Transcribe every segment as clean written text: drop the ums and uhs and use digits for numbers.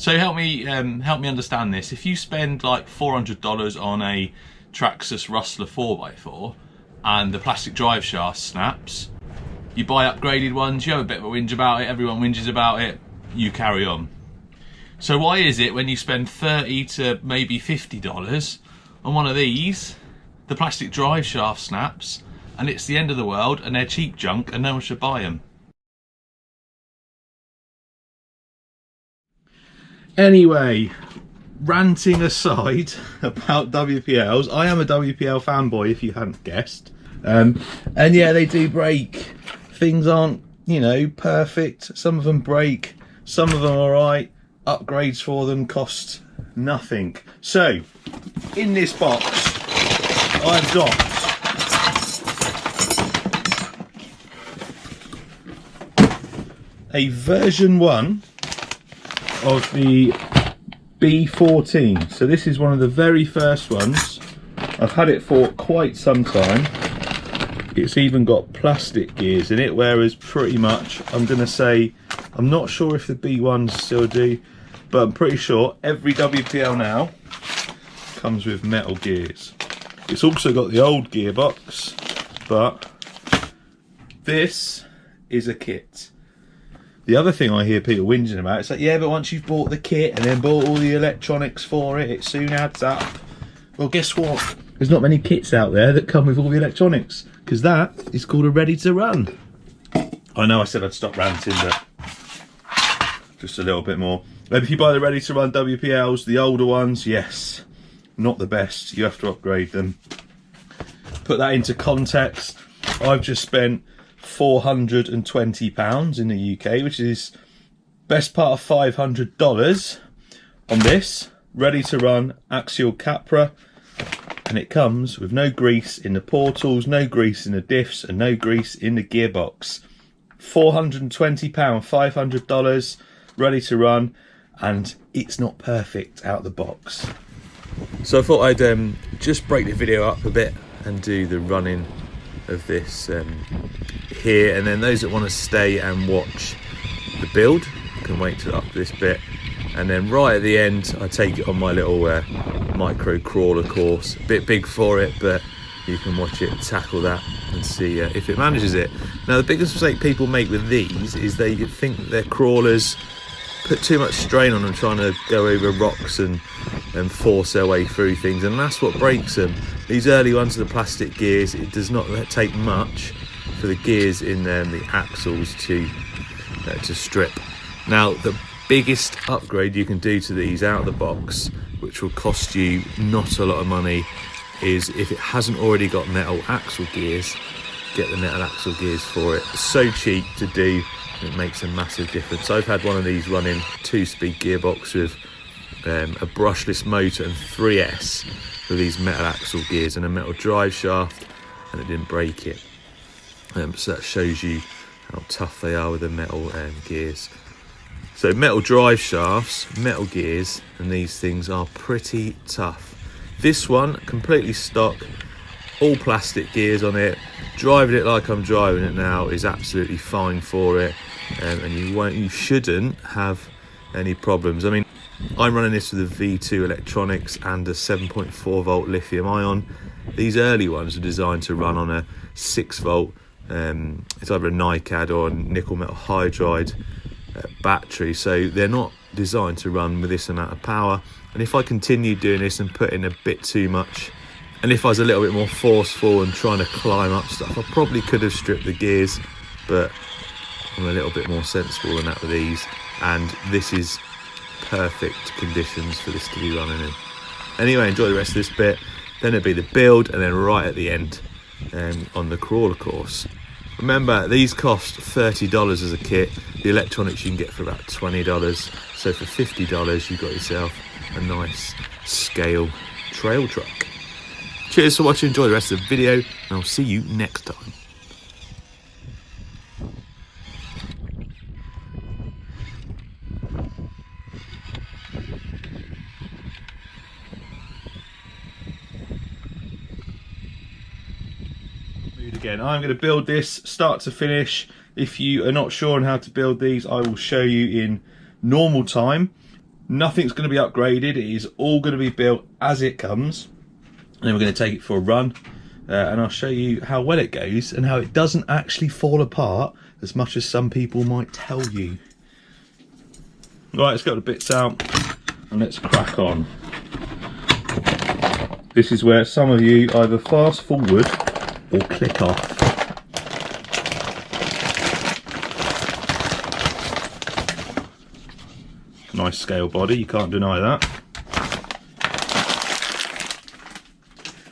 So help me understand this. If you spend like $400 on a Traxxas Rustler 4x4 and the plastic drive shaft snaps, you buy upgraded ones, you have a bit of a whinge about it, everyone whinges about it, you carry on. So why is it when you spend $30 to maybe $50 on one of these, the plastic drive shaft snaps, and it's the end of the world and they're cheap junk and no one should buy them? Anyway, ranting aside about WPLs, I am a WPL fanboy if you hadn't guessed. And yeah, they do break. Things aren't, you know, perfect. Some of them break, some of them are alright. Upgrades for them cost nothing. So, in this box, I've got a version 1 of the B14. So this is one of the very first ones. I've had it for quite some time. It's even got plastic gears in it, whereas pretty much, I'm going to say, I'm not sure if the B1s still do, but I'm pretty sure every WPL now comes with metal gears. It's also got the old gearbox, but this is a kit. The other thing I hear people whinging about, it's like, yeah, but once you've bought the kit and then bought all the electronics for it, it soon adds up. Well, guess what? There's not many kits out there that come with all the electronics, because that is called a ready to run. I know I said I'd stop ranting, but just a little bit more. If you buy the ready to run WPLs, the older ones, yes, not the best. You have to upgrade them. Put that into context. I've just spent £420 in the UK, which is best part of $500 on this ready to run axial Capra, and it comes with no grease in the portals, no grease in the diffs, and no grease in the gearbox. £420, $500 ready to run, and it's not perfect out the box. So I thought I'd just break the video up a bit and do the running of this here, and then those that want to stay and watch the build can wait till up this bit, and then right at the end I take it on my little micro crawler course. A bit big for it, but you can watch it tackle that and see if it manages it. Now, the biggest mistake people make with these is they think that their crawlers put too much strain on them trying to go over rocks and force their way through things, and that's what breaks them. These early ones with the plastic gears, it does not take much for the gears in the axles to strip. Now, the biggest upgrade you can do to these out of the box, which will cost you not a lot of money, is if it hasn't already got metal axle gears, get the metal axle gears for it. It's so cheap to do, it makes a massive difference. I've had one of these running 2-speed gearbox with a brushless motor and 3S with these metal axle gears and a metal drive shaft, and it didn't break it. So that shows you how tough they are with the metal gears. So metal drive shafts, metal gears, and these things are pretty tough. This one, completely stock, all plastic gears on it. Driving it like I'm driving it now is absolutely fine for it, and you shouldn't have any problems. I mean, I'm running this with a V2 electronics and a 7.4 volt lithium ion. These early ones are designed to run on a 6 volt, it's either a NiCad or a nickel metal hydride battery, so they're not designed to run with this amount of power. And if I continued doing this and put in a bit too much, and if I was a little bit more forceful and trying to climb up stuff, I probably could have stripped the gears, but I'm a little bit more sensible than that with these, and this is perfect conditions for this to be running in. Anyway, enjoy the rest of this bit, then it'll be the build, and then right at the end on the crawler course. Remember, these cost $30 as a kit. The electronics you can get for about $20, so for $50 you've got yourself a nice scale trail truck. Cheers for watching, enjoy the rest of the video, and I'll see you next time. Again, I'm going to build this start to finish. If you are not sure on how to build these, I will show you in normal time. Nothing's going to be upgraded, it is all going to be built as it comes. And then we're going to take it for a run, and I'll show you how well it goes and how it doesn't actually fall apart as much as some people might tell you. Right, let's get the bits out and let's crack on. This is where some of you either fast forward or click off. Nice scale body, you can't deny that.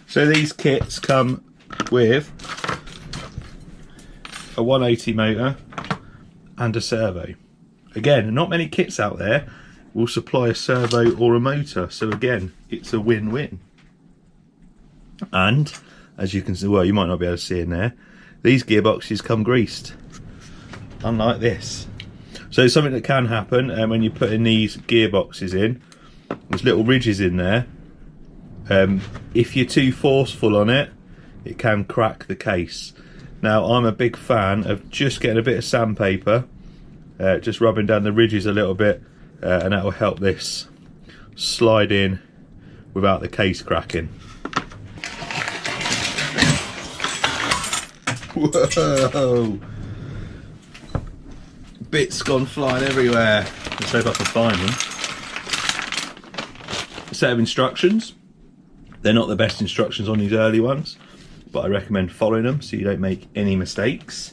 So these kits come with a 180 motor and a servo. Again, not many kits out there will supply a servo or a motor, so again, it's a win-win. And as you can see, well, you might not be able to see in there, these gearboxes come greased, unlike this. So something that can happen when you're putting these gearboxes in, there's little ridges in there. If you're too forceful on it, it can crack the case. Now, I'm a big fan of just getting a bit of sandpaper, just rubbing down the ridges a little bit, and that will help this slide in without the case cracking. Whoa! Bits gone flying everywhere. Let's hope I can find them. A set of instructions. They're not the best instructions on these early ones, but I recommend following them so you don't make any mistakes.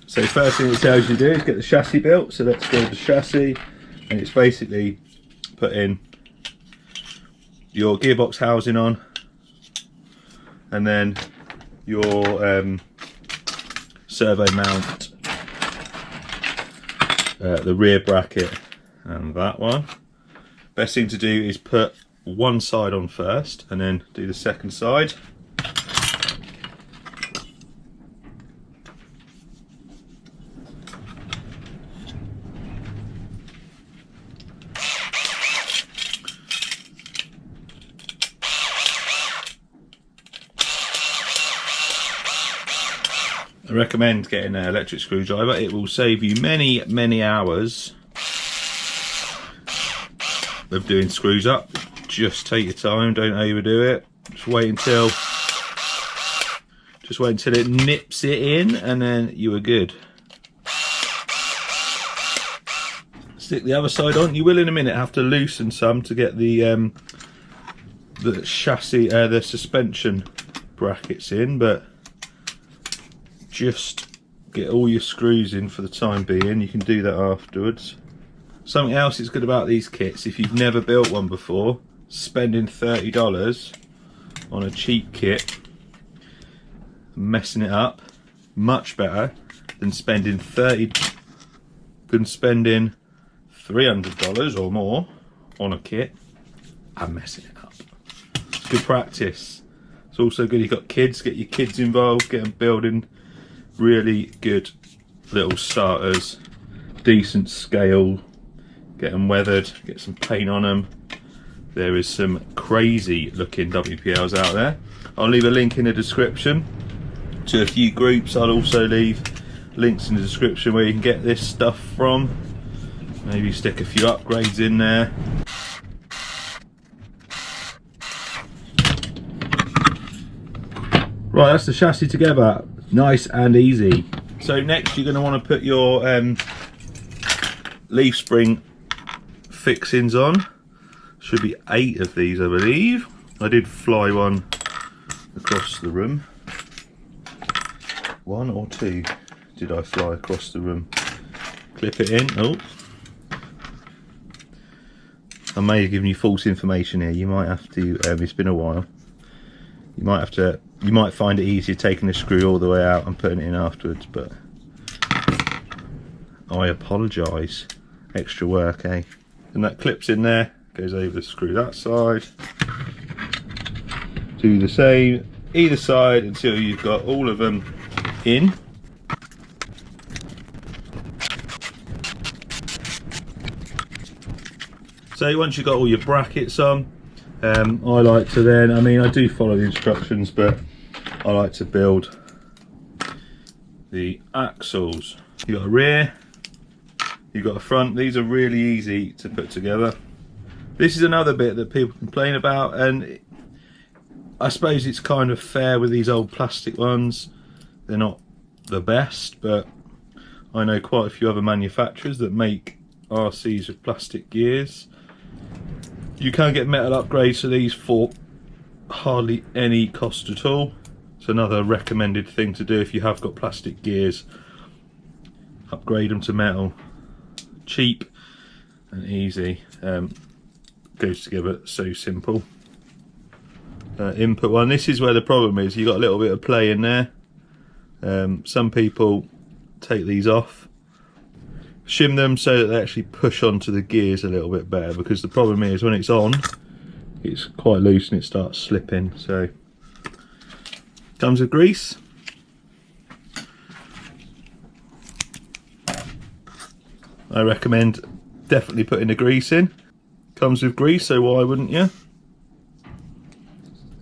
So first thing it tells you to do is get the chassis built. So let's build the chassis, and it's basically putting your gearbox housing on, and then your servo mount, the rear bracket, and that one. Best thing to do is put one side on first and then do the second side. I recommend getting an electric screwdriver. It will save you many hours of doing screws up. Just take your time, don't overdo it. Just wait until it nips it in, and then you are good. Stick the other side on. You will in a minute have to loosen some to get the chassis, the suspension brackets in, but just get all your screws in for the time being. You can do that afterwards. Something else that's good about these kits, if you've never built one before, spending $30 on a cheap kit, messing it up, much better than spending $300 or more on a kit and messing it up. It's good practice. It's also good, you've got kids, get your kids involved, get them building really good little starters, decent scale, get them weathered, get some paint on them. There is some crazy looking WPLs out there. I'll leave a link in the description to a few groups. I'll also leave links in the description where you can get this stuff from. Maybe stick a few upgrades in there. Right, that's the chassis together. Nice and easy. So next you're going to want to put your leaf spring fixings on. Should be 8 of these, I believe. I did fly one across the room. 1 or 2 did I fly across the room. Clip it in. Oh, I may have given you false information here. You might have to, it's been a while. You might find it easier taking the screw all the way out and putting it in afterwards, but I apologise. Extra work, eh? And that clips in there, goes over the screw that side. Do the same either side until you've got all of them in. So once you've got all your brackets on, I like to then, I do follow the instructions, but I like to build the axles. You've got a rear, you've got a front. These are really easy to put together. This is another bit that people complain about, and I suppose it's kind of fair with these old plastic ones. They're not the best, but I know quite a few other manufacturers that make RCs with plastic gears. You can get metal upgrades to these for hardly any cost at all. It's another recommended thing to do if you have got plastic gears. Upgrade them to metal. Cheap and easy. Goes together so simple. Input one. This is where the problem is. You got a little bit of play in there. Some people take these off, shim them so that they actually push onto the gears a little bit better, because the problem is when it's on, it's quite loose and it starts slipping. So comes with grease. I recommend definitely putting the grease in. Comes with grease, so why wouldn't you?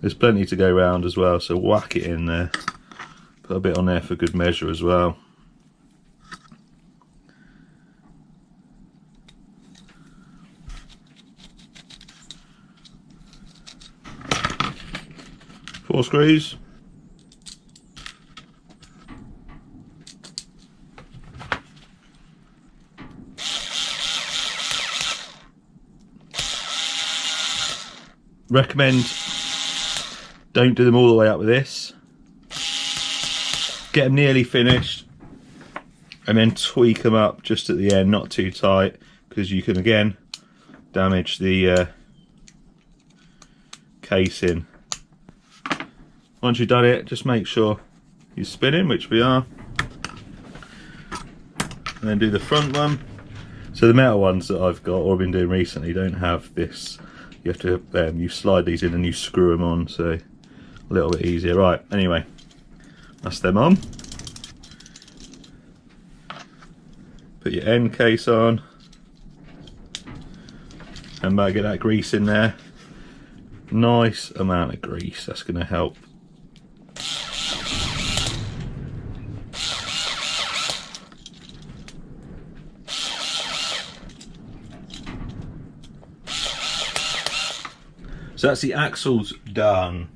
There's plenty to go around as well, so whack it in there. Put a bit on there for good measure as well. Four screws. Recommend don't do them all the way up with this. Get them nearly finished and then tweak them up just at the end, not too tight, because you can again damage the casing. Once you've done it, just make sure you're spinning, which we are, and then do the front one. So the metal ones that I've got or been doing recently don't have this. You have to you slide these in and you screw them on, so a little bit easier. Right, anyway, that's them on. Put your end case on, and get that grease in there. Nice amount of grease, that's going to help. So that's the axles done.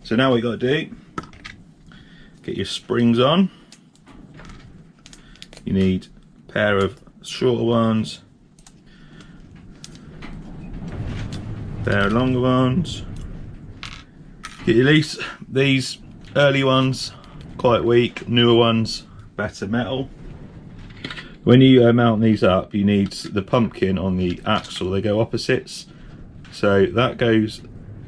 So now what you got to do, get your springs on. You need a pair of shorter ones, a pair of longer ones. Get your least, these early ones quite weak, newer ones better metal. When you mount these up, you need the pumpkin on the axle, they go opposites. So that goes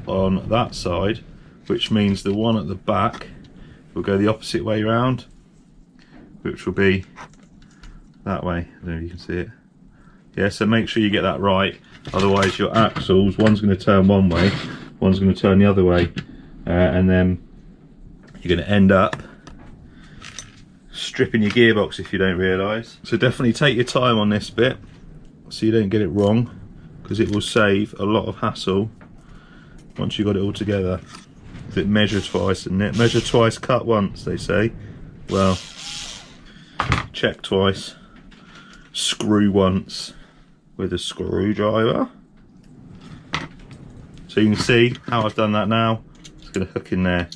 on that side, which means the one at the back will go the opposite way around, which will be that way. I don't know if you can see it. Yeah, so make sure you get that right, otherwise your axles, one's going to turn one way, one's going to turn the other way, and then you're going to end up stripping your gearbox if you don't realise. So definitely take your time on this bit so you don't get it wrong, because it will save a lot of hassle once you've got it all together. If it measure twice, and it measure twice, cut once, they say. Well, check twice, screw once with a screwdriver. So you can see how I've done that now. It's going to hook in there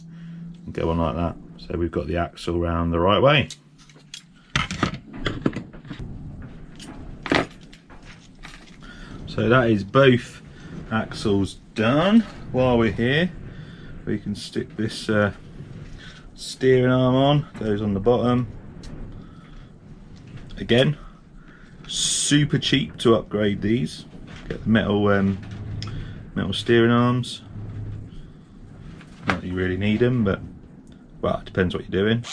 and go on like that. So we've got the axle round the right way. So that is both axles done. While we're here, we can stick this steering arm on, goes on the bottom. Again, super cheap to upgrade these. Get the metal steering arms. Not that you really need them, but well, it depends what you're doing.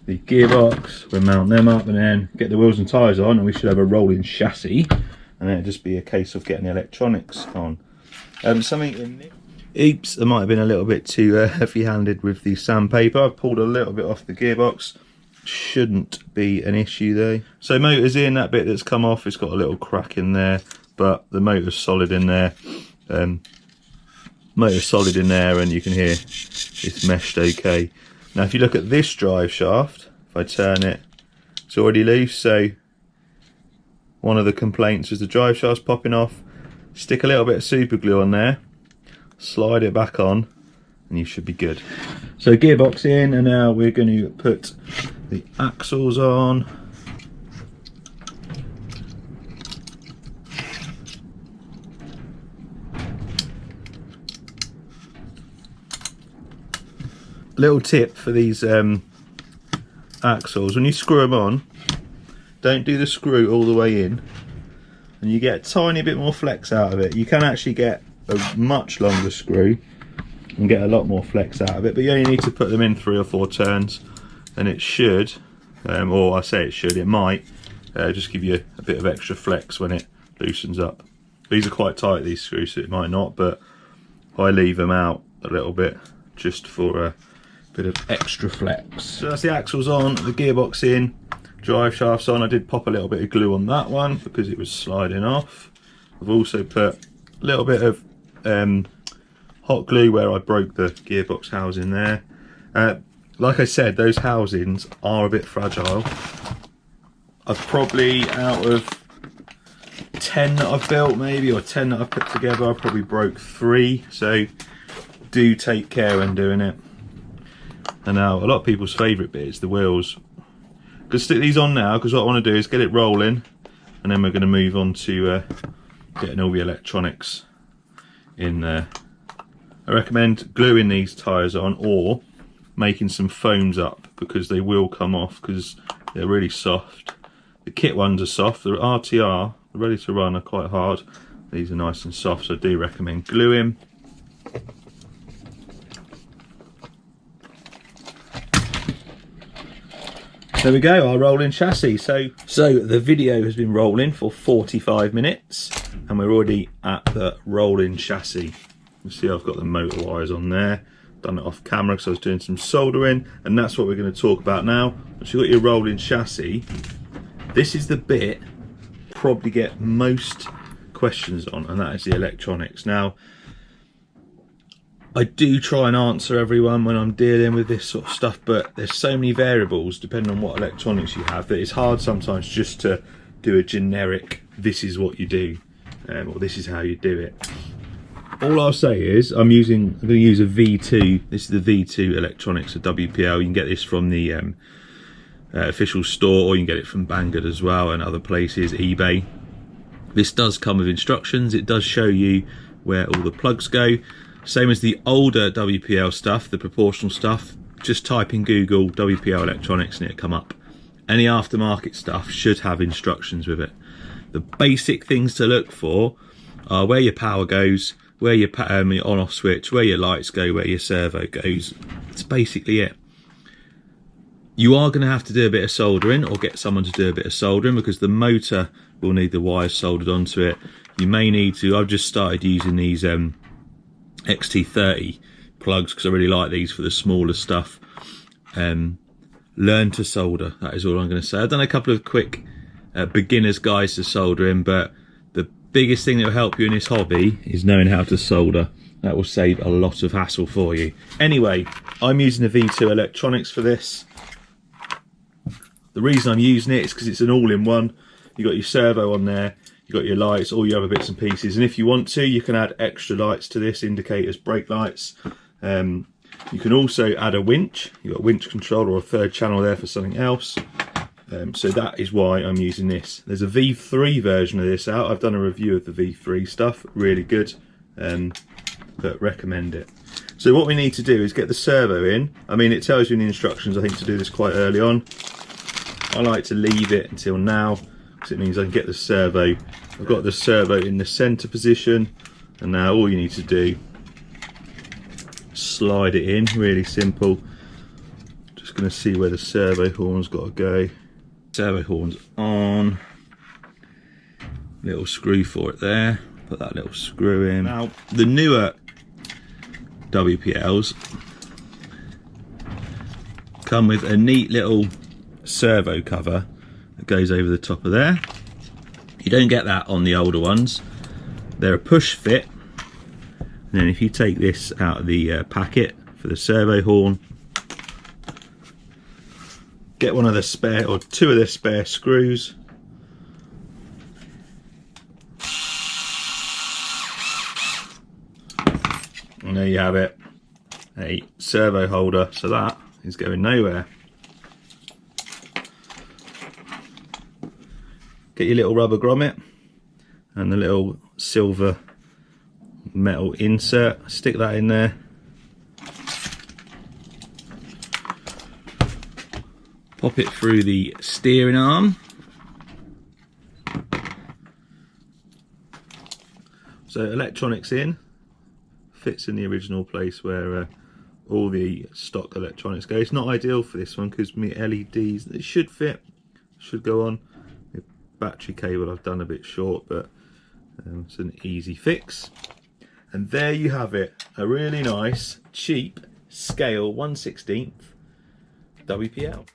The gearbox, we'll mount them up and then get the wheels and tyres on, and we should have a rolling chassis, and then it'll just be a case of getting the electronics on. Something in there. Oops, I might have been a little bit too heavy-handed with the sandpaper. I've pulled a little bit off the gearbox. Shouldn't be an issue though. So motor's in, that bit that's come off, it's got a little crack in there, but the motor's solid in there. motor solid in there, and you can hear it's meshed okay. Now if you look at this drive shaft, if I turn it, it's already loose, so one of the complaints is the drive shaft's popping off. Stick a little bit of super glue on there, slide it back on, and you should be good. So gearbox in, and now we're going to put the axles on. Little tip for these axles: when you screw them on, don't do the screw all the way in, and you get a tiny bit more flex out of it. You can actually get a much longer screw and get a lot more flex out of it, but you only need to put them in 3 or 4 turns, and it should, or I say it should, it might just give you a bit of extra flex when it loosens up. These are quite tight, these screws, so it might not, but I leave them out a little bit just for a bit of extra flex. So that's the axles on, the gearbox in, drive shafts on. I did pop a little bit of glue on that one because it was sliding off. I've also put a little bit of hot glue where I broke the gearbox housing there. Like I said, those housings are a bit fragile. I've probably, out of 10 that I've built maybe, or 10 that I've put together, I probably broke 3, so do take care when doing it. And now a lot of people's favourite bit is the wheels. I'm going to stick these on now because what I want to do is get it rolling, and then we're going to move on to getting all the electronics in there. I recommend gluing these tyres on or making some foams up, because they will come off because they're really soft. The kit ones are soft, the RTR, the ready to run, are quite hard. These are nice and soft, so I do recommend gluing. There we go, our rolling chassis. So the video has been rolling for 45 minutes and we're already at the rolling chassis. You see I've got the motor wires on there, done it off camera because I was doing some soldering, and that's what we're going to talk about now. Once you've got your rolling chassis, this is the bit probably get most questions on, and that is the electronics. Now, I do try and answer everyone when I'm dealing with this sort of stuff, but there's so many variables depending on what electronics you have that it's hard sometimes just to do a generic, this is what you do, or this is how you do it. All I'll say is I'm going to use a V2. This is the V2 electronics of WPL. You can get this from the official store, or you can get it from Banggood as well and other places, eBay. This does come with instructions. It does show you where all the plugs go. Same as the older WPL stuff, the proportional stuff. Just type in Google WPL electronics and it'll come up. Any aftermarket stuff should have instructions with it. The basic things to look for are where your power goes, where your on-off switch, where your lights go, where your servo goes. That's basically it. You are going to have to do a bit of soldering, or get someone to do a bit of soldering, because the motor will need the wires soldered onto it. You may need to, I've just started using these XT30 plugs because I really like these for the smaller stuff. Learn to solder, that is all I'm going to say. I've done a couple of quick beginners guides to soldering, but the biggest thing that will help you in this hobby is knowing how to solder. That will save a lot of hassle for you. Anyway, I'm using the V2 electronics for this. The reason I'm using it is because it's an all-in-one. You've got your servo on there, you've got your lights, all your other bits and pieces, and if you want to, you can add extra lights to this, indicators, brake lights. You can also add a winch. You've got a winch control or a third channel there for something else. So that is why I'm using this. There's a V3 version of this out. I've done a review of the V3 stuff, really good, but recommend it. So what we need to do is get the servo in. I mean, it tells you in the instructions, I think, to do this quite early on. I like to leave it until now because it means I can get the servo. I've got the servo in the center position, and now all you need to do, slide it in, really simple. Just going to see where the servo horn's got to go. Servo horn's on, little screw for it there, put that little screw in. Now the newer WPLs come with a neat little servo cover that goes over the top of there. You don't get that on the older ones. They're a push fit, And then if you take this out of the packet for the servo horn, get one of the spare, or two of the spare screws, and there you have it, a servo holder. So that is going nowhere. Get your little rubber grommet and the little silver metal insert, stick that in there. Pop it through the steering arm. So electronics in, fits in the original place where all the stock electronics go. It's not ideal for this one because my LEDs, it should fit, should go on. The battery cable I've done a bit short, but it's an easy fix. And there you have it, a really nice, cheap, scale 1/16 WPL.